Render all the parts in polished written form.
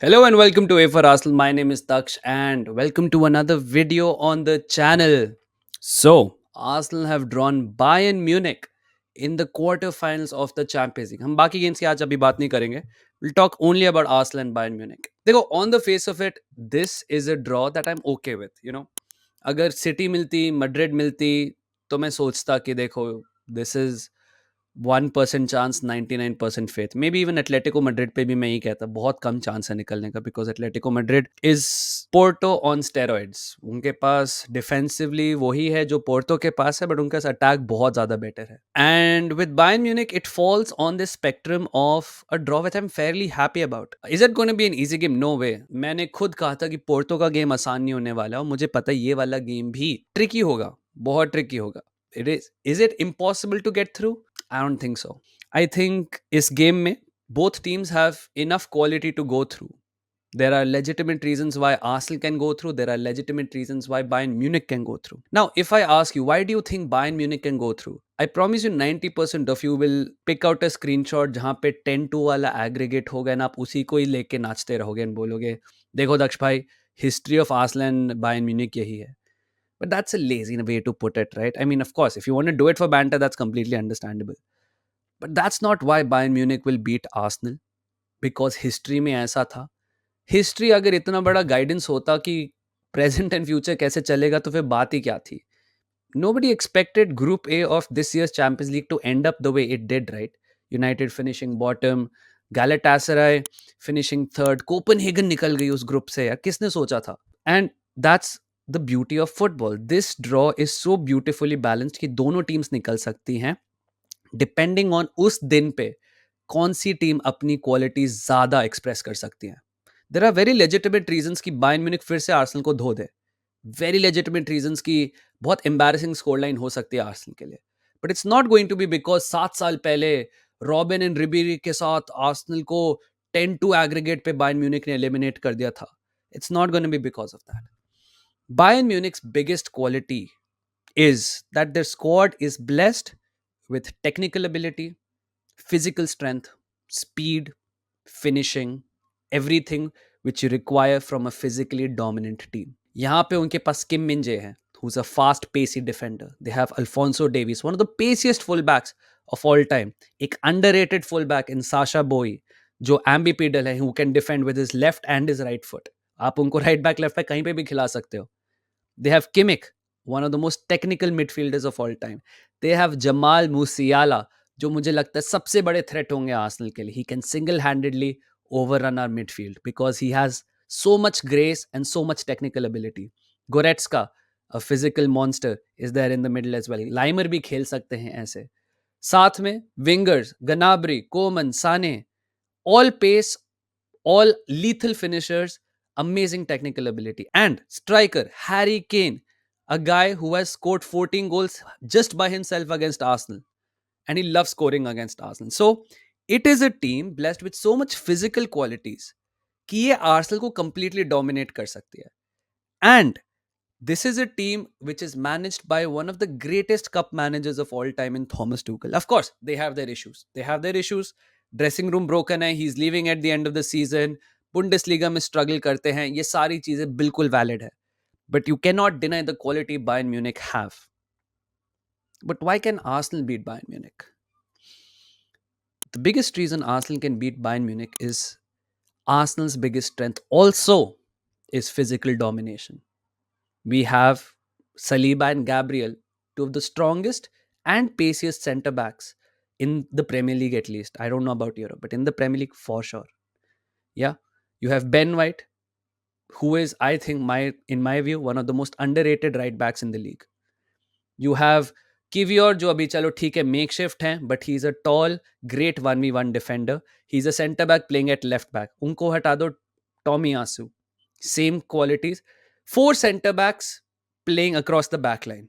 Hello and welcome to A for Arsenal. My name is Daksh and welcome to another video on the channel. So, Arsenal have drawn Bayern Munich in the quarterfinals of the Champions League. हम बाकी games की आज अभी बात नहीं करेंगे. We'll talk only about Arsenal and Bayern Munich. देखो, on the face of it, this is a draw that I'm okay with. अगर सिटी मिलती, मैड्रिड मिलती, तो मैं सोचता कि देखो, this is 1% chance 99% faith may be even Atletico Madrid पे भी मैं ही कहता बहुत कम चांस है निकलने का because Atletico Madrid is Porto on steroids उनके पास डिफेंसिवली वही है जो पोर्टो के पास है बट उनका अटैक बहुत ज्यादा बेटर है and with Bayern Munich it falls on this spectrum of a draw which I am fairly happy about is it gonna be an easy game no way मैंने खुद कहा था कि पोर्टो का गेम आसान नहीं होने वाला और मुझे पता है ये वाला गेम भी ट्रिकी होगा बहुत ट्रिकी होगा is it impossible to get through? I don't think so. I think इस game में both teams have enough quality to go through. There are legitimate reasons why Arsenal can go through. There are legitimate reasons why Bayern Munich can go through. Now, if I ask you, why do you think Bayern Munich can go through? I promise you 90% of you will pick out a screenshot जहाँ पे 10-2 वाला aggregate होगा and आप उसी को ही लेके नाचते रहोगे and बोलोगे देखो दक्ष भाई history of Arsenal and Bayern Munich यही है. But that's a lazy way to put it, right? I mean, of course, if you want to do it for banter, that's completely understandable. But that's not why Bayern Munich will beat Arsenal because history में ऐसा था. History अगर इतना बड़ा guidance होता कि present and future कैसे चलेगा तो फिर बात ही क्या थी. Nobody expected Group A of this year's Champions League to end up the way it did, right? United finishing bottom, Galatasaray finishing third, Copenhagen निकल गई उस ग्रुप से यार किसने सोचा था? And that's the beauty of football. This draw is so beautifully balanced कि दोनों टीम्स निकल सकती हैं डिपेंडिंग ऑन उस दिन पे कौन सी टीम अपनी क्वालिटी ज्यादा एक्सप्रेस कर सकती है. There are very legitimate reasons कि बायर्न म्यूनिक फिर से आर्सेनल को धो दे. वेरी लेजिटिमेट रीजंस की बहुत एम्बैरेसिंग स्कोर लाइन हो सकती है आर्सेनल के लिए. But it's not going to be because 7 साल पहले रॉबिन एंड रिबेरी के साथ आर्सेनल को 10-2 एग्रीगेट पे बायर्न म्यूनिक ने एलिमिनेट कर दिया था. It's not going to be because of that. Bayern Munich's biggest quality is that their squad is blessed with technical ability, physical strength, speed, finishing, everything which you require from a physically dominant team. यहाँ पे उनके पास किम मिंजे है, who's a fast pacey defender. They have Alphonso Davies, one of the paciest fullbacks of all time. एक underrated fullback in Sasha Bowie, जो ambipedal है, who can defend with his left and his right foot. आप उनको right back, left back कहीं पे भी खिला सकते हो. They have Kimmich, one of the most technical midfielders of all time. They have Jamal Musiala, जो मुझे लगता है सबसे बड़े थ्रेट होंगे आर्सेनल के लिए. He can single-handedly overrun our midfield because he has so much grace and so much technical ability. Goretzka, a physical monster, is there in the middle as well. Laimer भी खेल सकते हैं ऐसे. साथ में wingers, Gnabry, Coman, Sane, all pace, all lethal finishers, amazing technical ability. And striker, Harry Kane, a guy who has scored 14 goals just by himself against Arsenal. And he loves scoring against Arsenal. So, it is a team blessed with so much physical qualities कि ये Arsenal को completely dominate कर सकती है. And this is a team which is managed by one of the greatest cup managers of all time in Thomas Tuchel. Of course, they have their issues. They have their issues. Dressing room broken है. He's leaving at the end of the season. Bundesliga में struggle करते हैं. ये सारी चीजें बिल्कुल valid है. But you cannot deny the quality Bayern Munich have. But why can Arsenal beat Bayern Munich? The biggest reason Arsenal can beat Bayern Munich is Arsenal's biggest strength also is physical domination. We have Saliba and Gabriel, two of the strongest and paciest centre backs in the Premier League at least. I don't know about Europe, but in the Premier League for sure. Yeah. You have Ben White, who is, I think, in my view, one of the most underrated right backs in the league. You have Kivior, जो अभी चलो ठीक है makeshift है, but he's a tall, great 1v1 defender. He's a centre back playing at left back. उनको हटा दो Tomiyasu. Same qualities. 4 centre backs playing across the back line.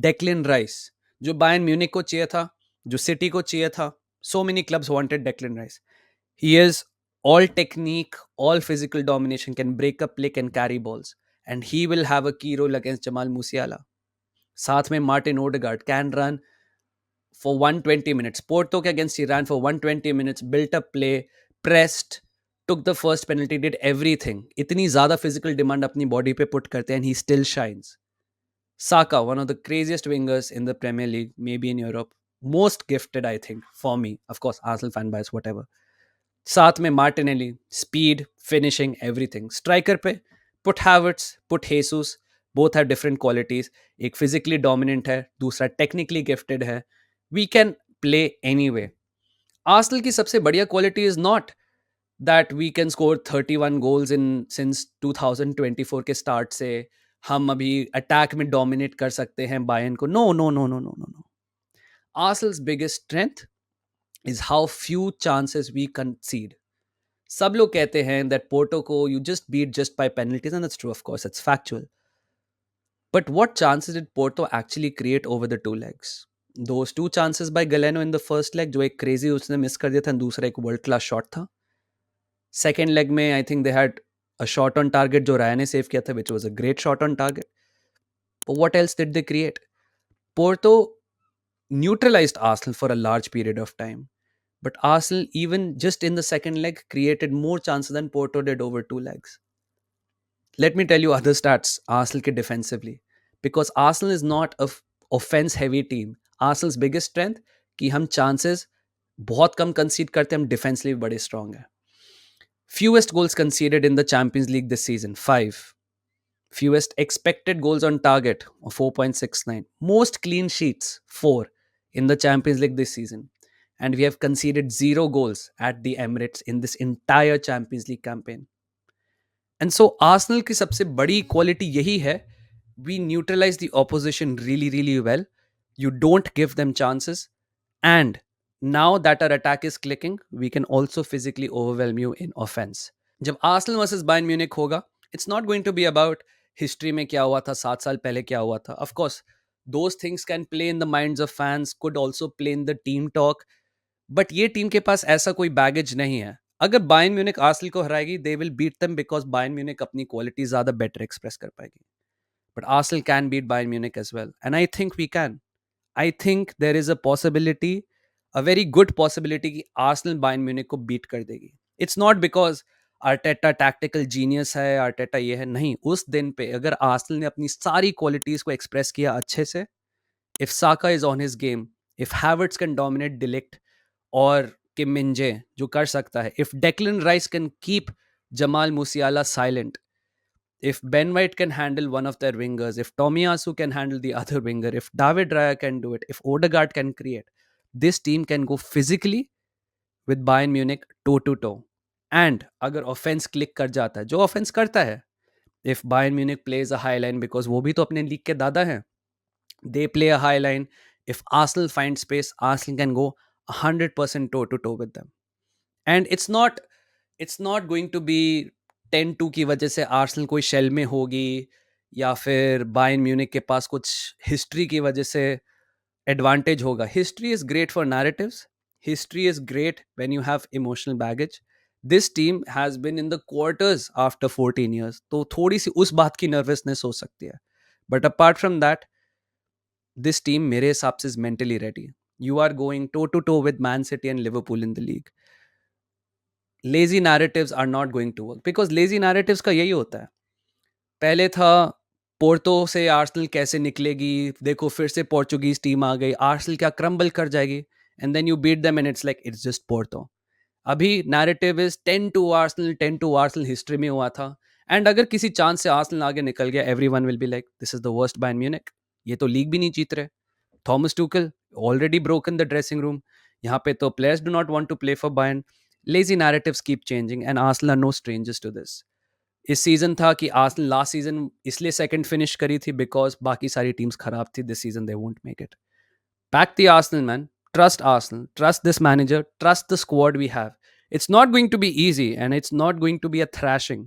Declan Rice, जो Bayern Munich को चाहिए था, जो City को चाहिए था. So many clubs wanted Declan Rice. He is all technique, all physical domination, can break up play, can carry balls. And he will have a key role against Jamal Musiala. साथ में Martin Odegaard can run for 120 minutes. Porto के against he ran for 120 minutes, built up play, pressed, took the first penalty, did everything. इतनी ज़्यादा physical demand अपनी body पे put करते हैं and he still shines. Saka, one of the craziest wingers in the Premier League, maybe in Europe. Most gifted, I think, for me. Of course, Arsenal fan bias, whatever. साथ में Martinelli, speed, finishing, everything. Striker पे put Havertz, put Jesus, both have different qualities. एक physically dominant है, दूसरा technically gifted है. We can play any way. Arsenal की सबसे बढ़िया quality is not that we can score 31 goals in since 2024 के start से. हम अभी अटैक में डोमिनेट कर सकते हैं बायन को. No no no no no no no. Arsenal's biggest strength is how few chances we concede. सब लोग कहते हैं दैट पोर्टो को you just beat just by penalties and that's true, of course it's factual. But what chances did Porto actually create over the two legs? Those two chances by Galeno in the first leg, जो एक crazy उसने miss कर दिया था, दूसरा एक world class shot था. Second leg में I think they had a shot on target जो राया ने सेव किया था, which was a great shot on target. But what else did they create? Porto neutralized Arsenal for a large period of time. But Arsenal, even just in the second leg, created more chances than Porto did over two legs. Let me tell you other stats Arsenal ke defensively. Because Arsenal is not a offense heavy team. Arsenal's biggest strength कि हम chances बहुत कम concede करते हैं, हम defensively बड़े strong हैं. Fewest goals conceded in the Champions League this season, 5. Fewest expected goals on target, 4.69. Most clean sheets, 4 in the Champions League this season. And we have conceded 0 goals at the Emirates in this entire Champions League campaign. And so Arsenal की सबसे बड़ी quality यही है, we neutralize the opposition really, really well. You don't give them chances. And now that our attack is clicking, we can also physically overwhelm you in offense. जब Arsenal versus Bayern Munich होगा, it's not going to be about history में क्या हुआ था, 7 साल पहले क्या हुआ था. Of course those things can play in the minds of fans, could also play in the team talk. But ये टीम के पास ऐसा कोई बैगेज नहीं है. अगर बायर्न म्यूनिक आर्सेनल को हराएगी, they will beat them because Bayern Munich अपनी क्वालिटी ज्यादा बेटर एक्सप्रेस कर पाएगी. But Arsenal can beat Bayern Munich as well, and I think we can. I think there is a possibility, a very good possibility कि Arsenal Bayern Munich को beat कर देगी. It's not because Arteta tactical genius है, Arteta ये है, नहीं. उस दिन पे अगर आर्सेनल ने अपनी सारी क्वालिटीज को एक्सप्रेस किया अच्छे से, if Saka is on his game, if Havertz can dominate de Ligt और किम मिंजे जो कर सकता है, if Declan Rice can keep Jamal Musiala silent, if Ben White can handle one of their wingers, if Tomiyasu can handle the other winger, if David Raya can do it, if Odegaard can create, this team can go physically with Bayern Munich toe to toe. And अगर offense click कर जाता है, जो offense करता है, if Bayern Munich plays a high line, because वो भी तो अपने लीग के दादा हैं, they play a high line. If Arsenal finds space, Arsenal can go 100% toe to toe with them. And it's not going to be 10-2 की वजह से आर्सेनल कोई शेल में होगी, या फिर बायर्न म्यूनिक के पास कुछ हिस्ट्री की वजह से एडवांटेज होगा. History is great for narratives. History is great when you have emotional baggage. This team has been in the quarters after 14 years, तो थोड़ी सी उस बात की नर्वसनेस हो सकती है. But apart from that, this team मेरे हिसाब से is mentally ready. You are going toe to toe with Man City and Liverpool in the league. Lazy narratives are not going to work, because lazy narratives का यही होता है. पहले था Porto से आर्सेनल कैसे निकलेगी, देखो फिर से पोर्चुगीज टीम आ गई, आर्सेनल क्या क्रम्बल कर जाएगी, and then you beat them and it's like it's just Porto. अभी narrative is 10-2 Arsenal, 10-2 Arsenal history में हुआ था. एंड अगर किसी चांस से आर्सेनल आगे निकल गया, everyone will be like this is the worst Bayern Munich, ये तो लीग भी नहीं जीत रहे. Thomas Tuchel already broken the dressing room. यहाँ पे तो players do not want to play for Bayern. Lazy narratives keep changing and Arsenal are no strangers to this. इस सीजन था कि आर्सेनल लास्ट सीजन इसलिए सेकंड फिनिश करी थी because बाकी सारी टीम्स खराब थी. This season they won't make it. Back the Arsenal man. Trust Arsenal, trust this manager, trust the squad we have. It's not going to be easy and it's not going to be a thrashing.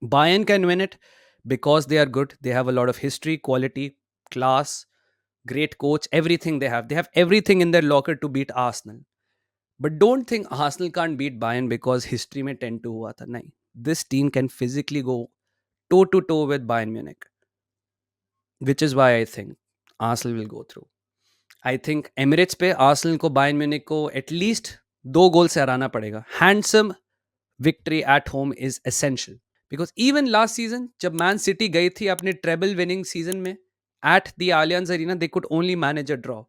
Bayern can win it because they are good. They have a lot of history, quality, class, great coach, everything they have. They have everything in their locker to beat Arsenal. But don't think Arsenal can't beat Bayern because history में 10-2 हुआ था. नहीं. This team can physically go toe to toe with Bayern Munich, which is why I think Arsenal will go through. I think Emirates पे Arsenal को Bayern Munich को at least 2 गोल से हराना पड़ेगा. Handsome victory at home is essential. Because even last season, जब Man City गई थी अपने treble winning season में, at the Allianz Arena, they could only manage a draw.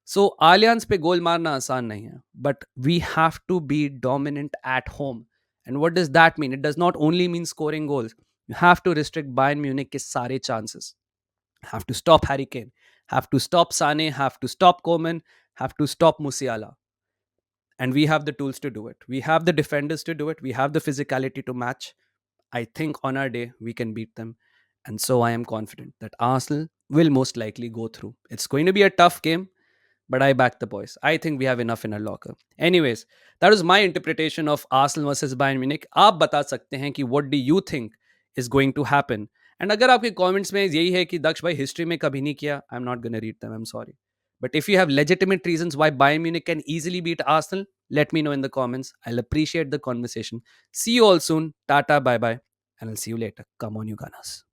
So Allianz पे गोल मारना आसान नहीं है. But we have to be dominant at home. And what does that mean? It does not only mean scoring goals. You have to restrict Bayern Munich के सारे chances. Have to stop Harry Kane. Have to stop Sane. Have to stop Coman. Have to stop Musiala. And we have the tools to do it. We have the defenders to do it. We have the physicality to match. I think on our day, we can beat them. And so I am confident that Arsenal will most likely go through. It's going to be a tough game, but I back the boys. I think we have enough in our locker. Anyways, that was my interpretation of Arsenal versus Bayern Munich. आप बता सकते हैं कि what do you think is going to happen? And अगर आपके comments में यही है कि दक्ष भाई हिस्ट्री में कभी नहीं किया, I'm not gonna read them. I'm sorry. But if you have legitimate reasons why Bayern Munich can easily beat Arsenal, let me know in the comments. I'll appreciate the conversation. See you all soon. Tata, bye bye, and I'll see you later. Come on, you Gunners.